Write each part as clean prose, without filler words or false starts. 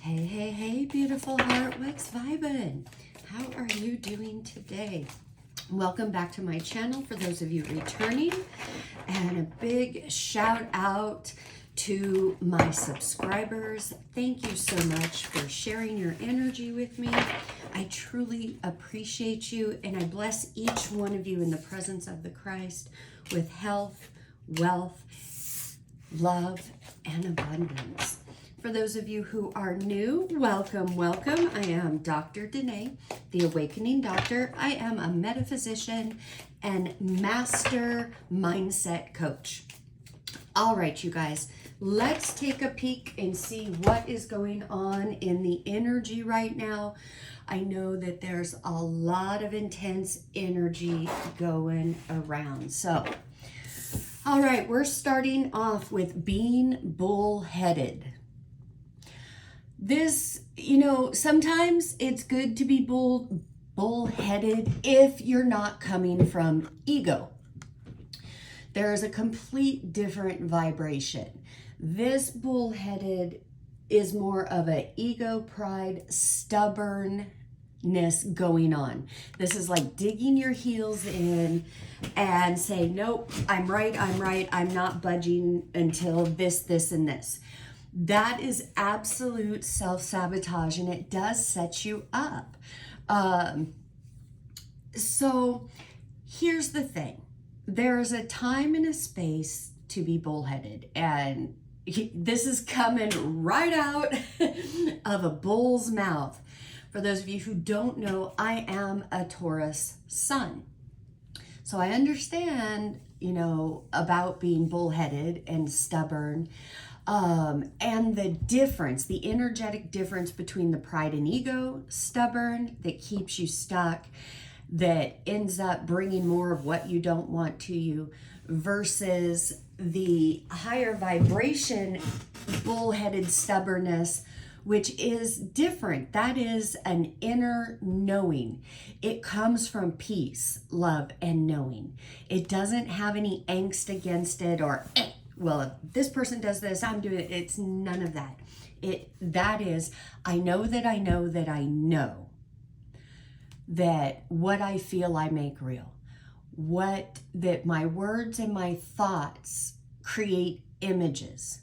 Hey, hey, hey, beautiful heart, what's vibin'? How are you doing today? Welcome back to my channel for those of you returning, and a big shout out to my subscribers. Thank you so much for sharing your energy with me. I truly appreciate you, and I bless each one of you in the presence of the Christ with health, wealth, love, and abundance. For those of you who are new, welcome, welcome. I am Dr. Danae, the Awakening Doctor. I am a metaphysician and master mindset coach. All right, you guys, let's take a peek and see what is going on in the energy right now. I know that there's a lot of intense energy going around. So, all right, we're starting off with being bullheaded. This, sometimes it's good to be bullheaded if you're not coming from ego. There is a complete different vibration. This bullheaded is more of an ego, pride, stubbornness going on. This is like digging your heels in and saying, nope, I'm right, I'm not budging until this, and this. That is absolute self-sabotage, and it does set you up. So here's the thing. There is a time and a space to be bullheaded, and this is coming right out of a bull's mouth. For those of you who don't know, I am a Taurus sun. So I understand, about being bullheaded and stubborn. And the difference, the energetic difference between the pride and ego, stubborn, that keeps you stuck, that ends up bringing more of what you don't want to you, versus the higher vibration, bullheaded stubbornness, which is different. That is an inner knowing. It comes from peace, love, and knowing. It doesn't have any angst against it or well, if this person does this, I'm doing it. It's none of that. That is, I know that I know that I know that what I feel I make real. That my words and my thoughts create images.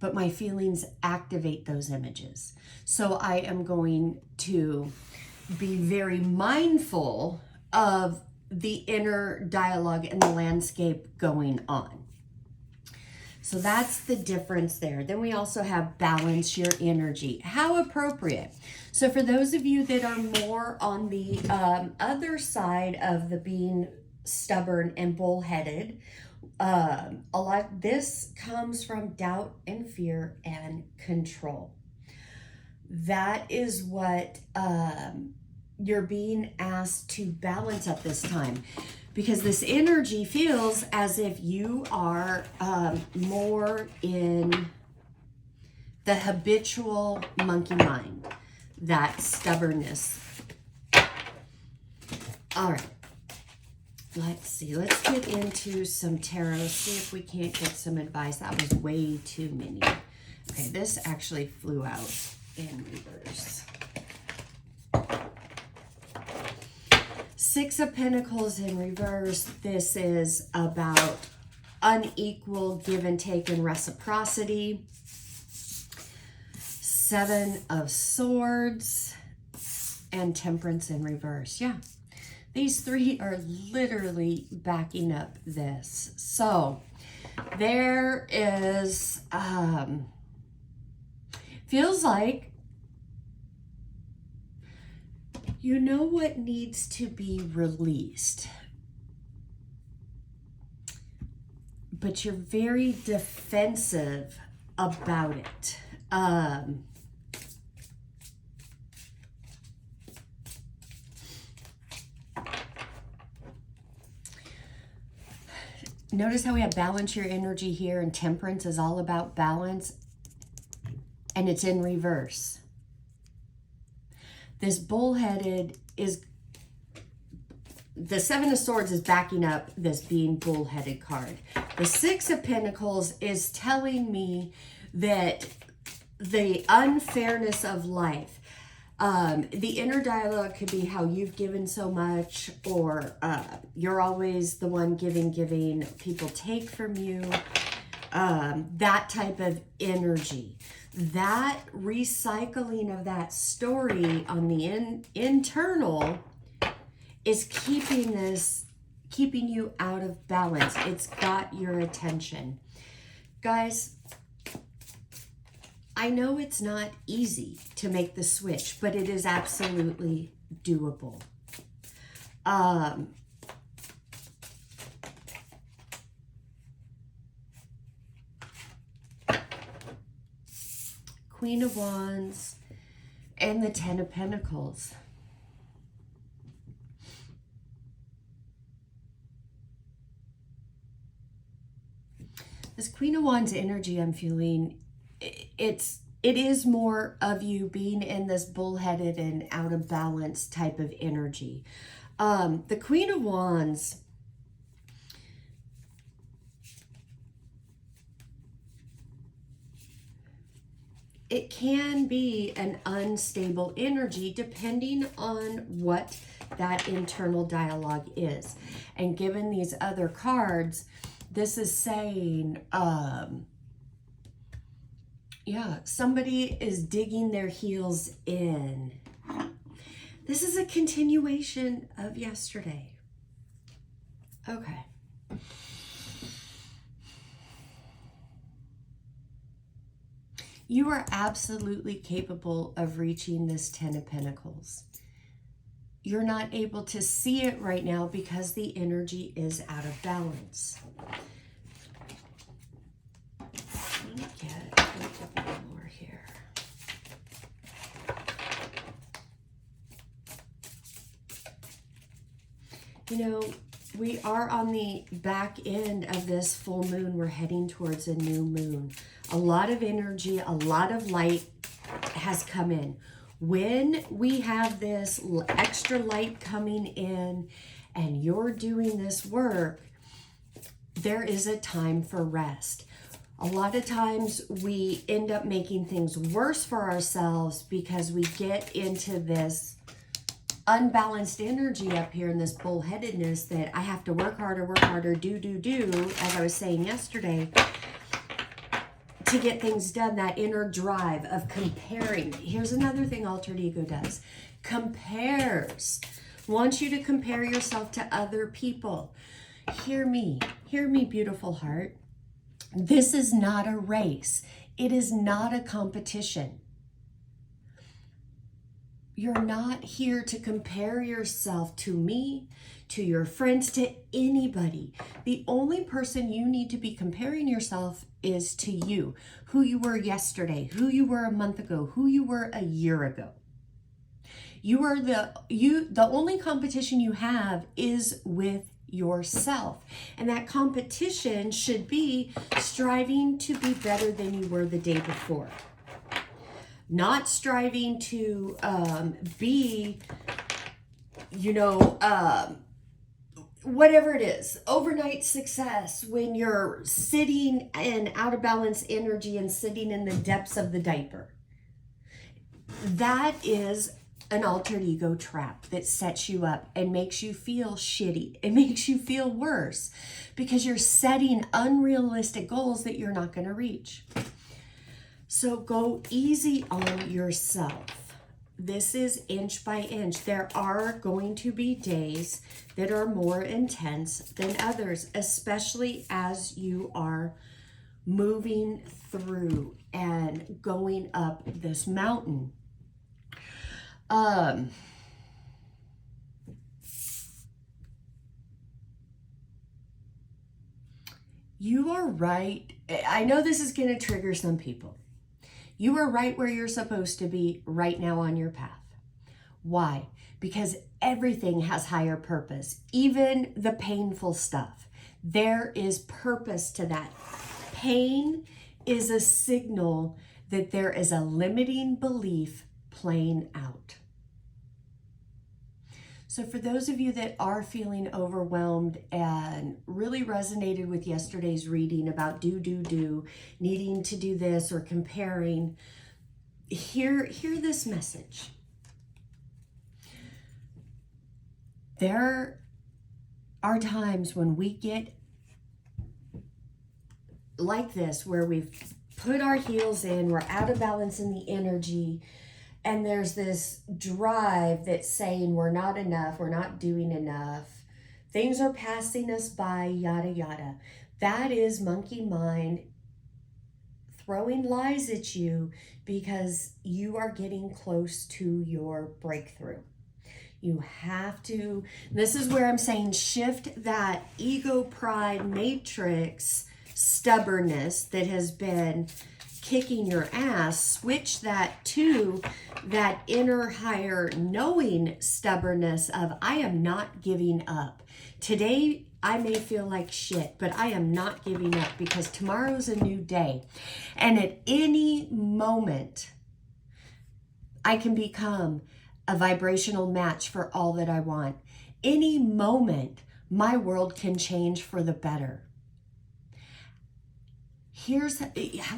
But my feelings activate those images. So I am going to be very mindful of the inner dialogue and the landscape going on. So that's the difference there. Then we also have balance your energy. How appropriate. So for those of you that are more on the other side of the being stubborn and bullheaded, this comes from doubt and fear and control. That is what you're being asked to balance at this time, because this energy feels as if you are more in the habitual monkey mind, that stubbornness. All right, let's see. Let's get into some tarot, see if we can't get some advice. That was way too many. Okay, this actually flew out in reverse. Six of Pentacles in reverse. This is about unequal give and take and reciprocity. Seven of Swords and Temperance in reverse. Yeah, these three are literally backing up this. So there is, feels like you know what needs to be released, but you're very defensive about it. Notice how we have balance your energy here, and Temperance is all about balance, and it's in reverse. This bullheaded is, the Seven of Swords is backing up this being bullheaded card. The Six of Pentacles is telling me that the unfairness of life. The inner dialogue could be how you've given so much, or you're always the one giving, people take from you. That type of energy. That recycling of that story on the internal is keeping you out of balance. It's got your attention. Guys, I know it's not easy to make the switch, but it is absolutely doable. Queen of Wands and the Ten of Pentacles. This Queen of Wands energy I'm feeling, it is more of you being in this bullheaded and out of balance type of energy. The Queen of Wands, it can be an unstable energy depending on what that internal dialogue is. And given these other cards, this is saying, yeah, somebody is digging their heels in. This is a continuation of yesterday. Okay. You are absolutely capable of reaching this Ten of Pentacles. You're not able to see it right now because the energy is out of balance. Let me get a little bit more here. You know, we are on the back end of this full moon. We're heading towards a new moon. A lot of energy, a lot of light has come in. When we have this extra light coming in and you're doing this work, there is a time for rest. A lot of times we end up making things worse for ourselves because we get into this unbalanced energy up here in this bullheadedness that I have to work harder, do, as I was saying yesterday, to get things done. That inner drive of comparing. Here's another thing altered ego does. Compares. Wants you to compare yourself to other people. Hear me, beautiful heart. This is not a race. It is not a competition. You're not here to compare yourself to me, to your friends, to anybody. The only person you need to be comparing yourself is to you. Who you were yesterday, who you were a month ago, who you were a year ago. The only competition you have is with yourself. And that competition should be striving to be better than you were the day before. Not striving to be, whatever it is, overnight success when you're sitting in out of balance energy and sitting in the depths of the diaper. That is an altered ego trap that sets you up and makes you feel shitty. It makes you feel worse because you're setting unrealistic goals that you're not going to reach. So go easy on yourself. This is inch by inch. There are going to be days that are more intense than others, especially as you are moving through and going up this mountain. You are right. I know this is going to trigger some people. You are right where you're supposed to be right now on your path. Why? Because everything has higher purpose, even the painful stuff. There is purpose to that. Pain is a signal that there is a limiting belief playing out. So for those of you that are feeling overwhelmed and really resonated with yesterday's reading about do, needing to do this or comparing, hear this message. There are times when we get like this, where we've put our heels in, we're out of balance in the energy, and there's this drive that's saying we're not enough, we're not doing enough, things are passing us by, yada yada. That is monkey mind throwing lies at you because you are getting close to your breakthrough. You have to, this is where I'm saying shift that ego pride matrix stubbornness that has been kicking your ass, switch that to that inner higher knowing stubbornness of I am not giving up. Today I may feel like shit, but I am not giving up because tomorrow's a new day. And at any moment, I can become a vibrational match for all that I want. Any moment, my world can change for the better. Here's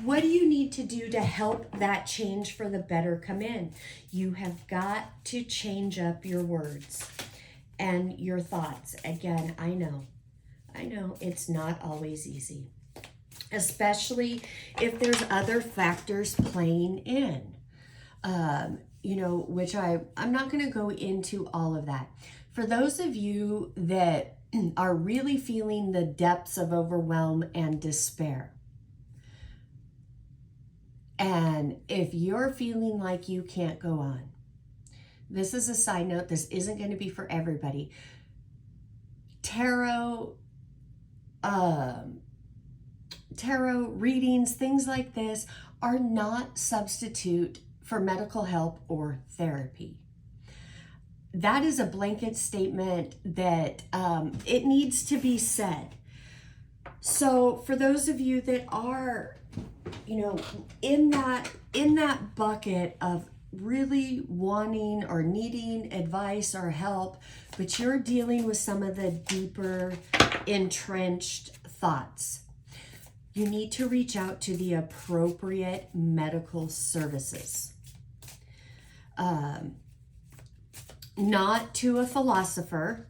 what do you need to do to help that change for the better come in? You have got to change up your words and your thoughts. Again, I know it's not always easy, especially if there's other factors playing in, which I'm not going to go into all of that. For those of you that are really feeling the depths of overwhelm and despair, and if you're feeling like you can't go on, this is a side note, this isn't going to be for everybody. Tarot readings, things like this are not substitute for medical help or therapy. That is a blanket statement that it needs to be said. So for those of you that are, in that bucket of really wanting or needing advice or help, but you're dealing with some of the deeper entrenched thoughts, you need to reach out to the appropriate medical services. Not to a philosopher,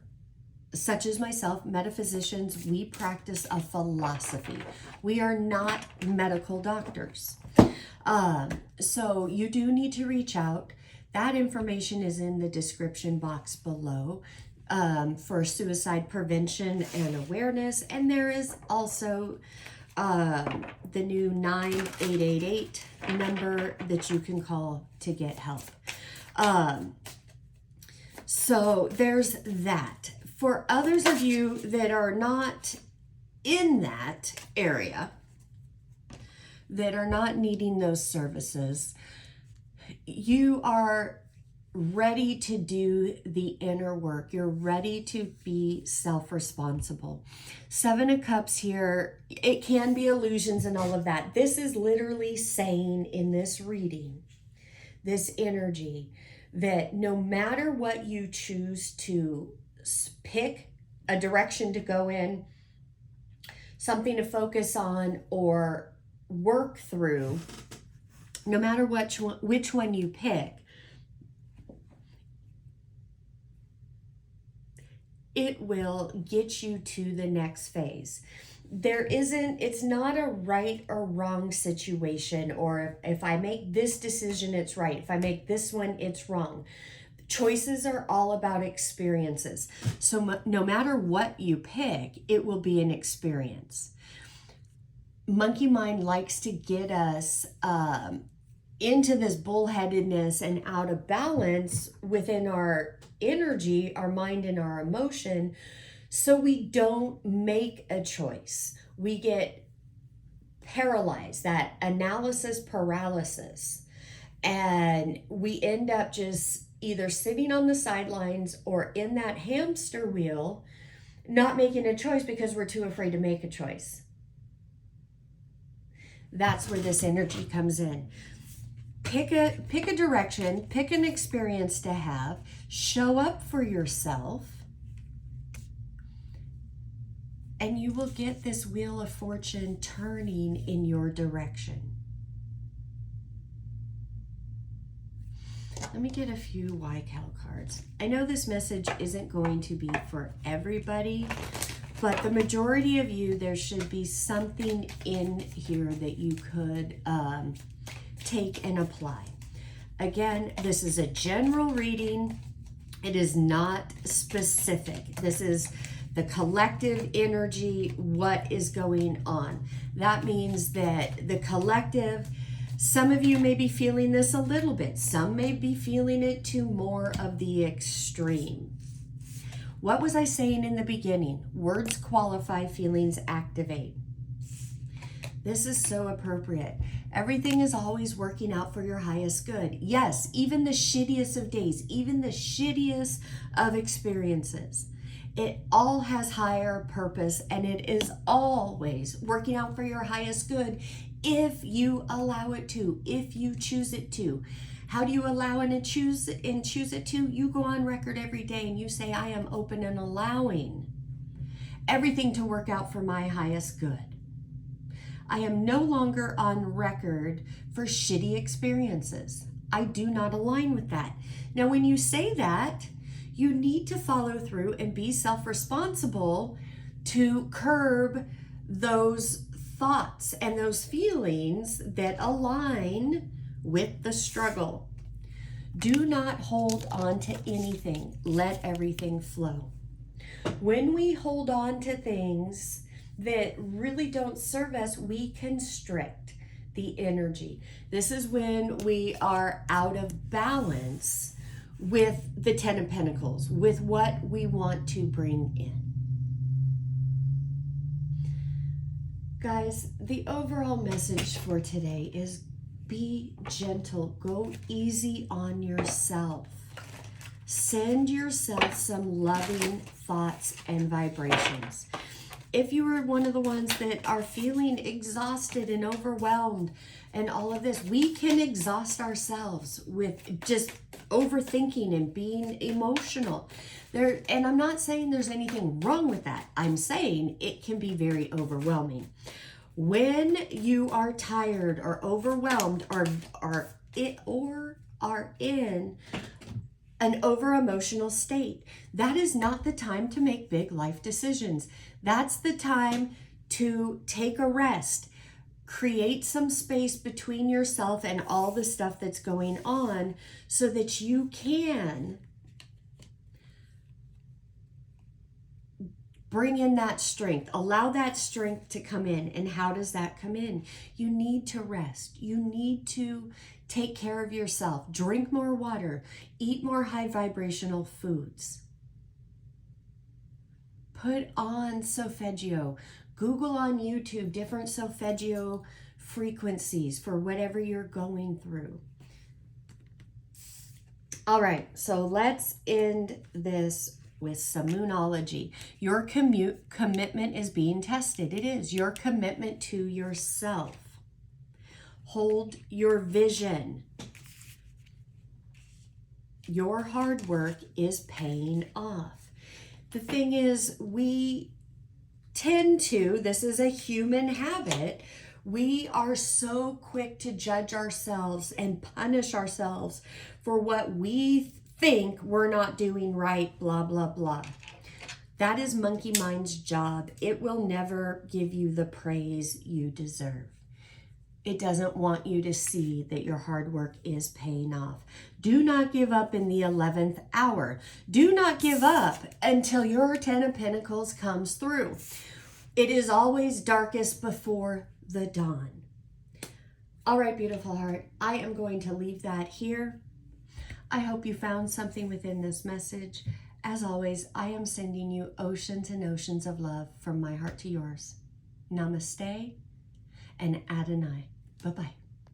such as myself. Metaphysicians, we practice a philosophy. We are not medical doctors. So you do need to reach out. That information is in the description box below for suicide prevention and awareness. And there is also the new 9888 number that you can call to get help. So there's that. For others of you that are not in that area, that are not needing those services, you are ready to do the inner work. You're ready to be self-responsible. 7 of Cups here, it can be illusions and all of that. This is literally saying in this reading, this energy, that no matter what you choose to pick, a direction to go in, something to focus on or work through, no matter which one you pick, it will get you to the next phase. It's not a right or wrong situation, or if I make this decision, it's right. If I make this one, it's wrong. Choices are all about experiences. So no matter what you pick, it will be an experience. Monkey mind likes to get us into this bullheadedness and out of balance within our energy, our mind, and our emotion, so we don't make a choice. We get paralyzed, that analysis paralysis, and we end up just either sitting on the sidelines or in that hamster wheel, not making a choice because we're too afraid to make a choice. That's where this energy comes in. Pick a direction, pick an experience to have, show up for yourself, and you will get this wheel of fortune turning in your direction. Let me get a few YCal cards. I know this message isn't going to be for everybody, but the majority of you, there should be something in here that you could take and apply. Again, this is a general reading. It is not specific. This is the collective energy, what is going on. That means that the collective, some of you may be feeling this a little bit. Some may be feeling it to more of the extreme. What was I saying in the beginning? Words qualify, feelings activate. This is so appropriate. Everything is always working out for your highest good. Yes, even the shittiest of days, even the shittiest of experiences. It all has higher purpose, and it is always working out for your highest good if you allow it to, if you choose it to. How do you allow and choose it to? You go on record every day and you say, I am open and allowing everything to work out for my highest good. I am no longer on record for shitty experiences. I do not align with that. Now, when you say that, you need to follow through and be self-responsible to curb those thoughts and those feelings that align with the struggle. Do not hold on to anything. Let everything flow. When we hold on to things that really don't serve us, we constrict the energy. This is when we are out of balance with the Ten of Pentacles, with what we want to bring in. Guys, the overall message for today is be gentle. Go easy on yourself. Send yourself some loving thoughts and vibrations. If you are one of the ones that are feeling exhausted and overwhelmed and all of this, we can exhaust ourselves with just overthinking and being emotional. And I'm not saying there's anything wrong with that. I'm saying it can be very overwhelming. When you are tired or overwhelmed or are in an over-emotional state, that is not the time to make big life decisions. That's the time to take a rest, create some space between yourself and all the stuff that's going on so that you can bring in that strength. Allow that strength to come in. And how does that come in? You need to rest. You need to take care of yourself. Drink more water. Eat more high vibrational foods. Put on solfeggio. Google on YouTube different solfeggio frequencies for whatever you're going through. All right, so let's end this with some moonology. Your commitment is being tested. It is your commitment to yourself. Hold your vision. Your hard work is paying off. The thing is, we tend to, this is a human habit, we are so quick to judge ourselves and punish ourselves for what we think we're not doing right, blah, blah, blah. That is monkey mind's job. It will never give you the praise you deserve. It doesn't want you to see that your hard work is paying off. Do not give up in the 11th hour. Do not give up until your 10 of Pentacles comes through. It is always darkest before the dawn. All right, beautiful heart, I am going to leave that here. I hope you found something within this message. As always, I am sending you oceans and oceans of love from my heart to yours. Namaste and Adonai. Bye-bye.